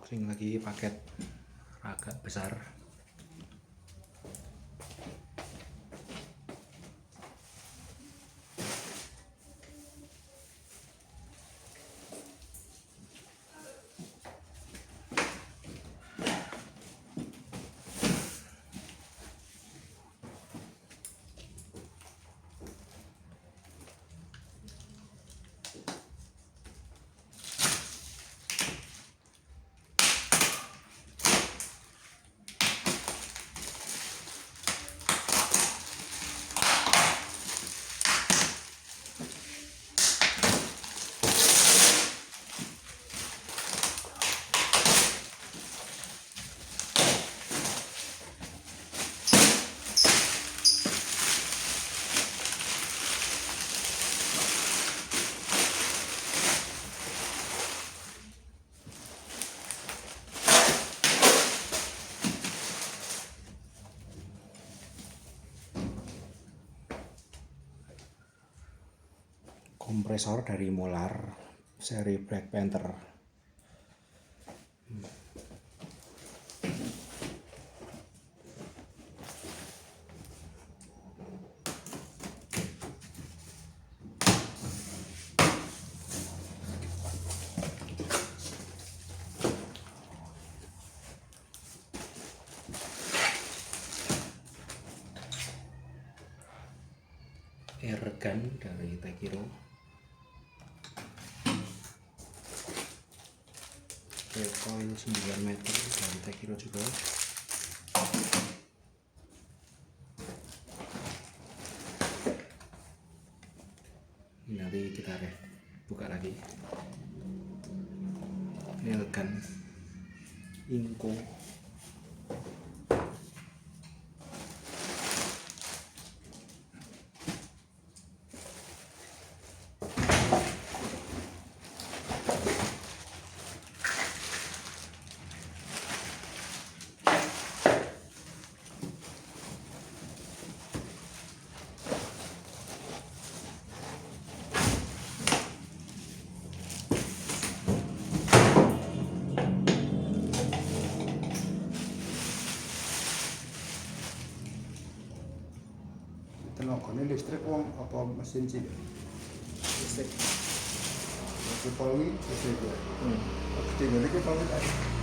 unboxing lagi paket agak besar. Kompresor dari Molar seri Black Panther. Airgun dari Tekiro. Coil 9 meter dari Tekiro juga. Ini nanti kita buka lagi. Nailgun Inco. Tenaganya listrik wong apa mesin cilik? Listrik. Mesin Polri listrik ya. Gede ngene iki Polri tadi.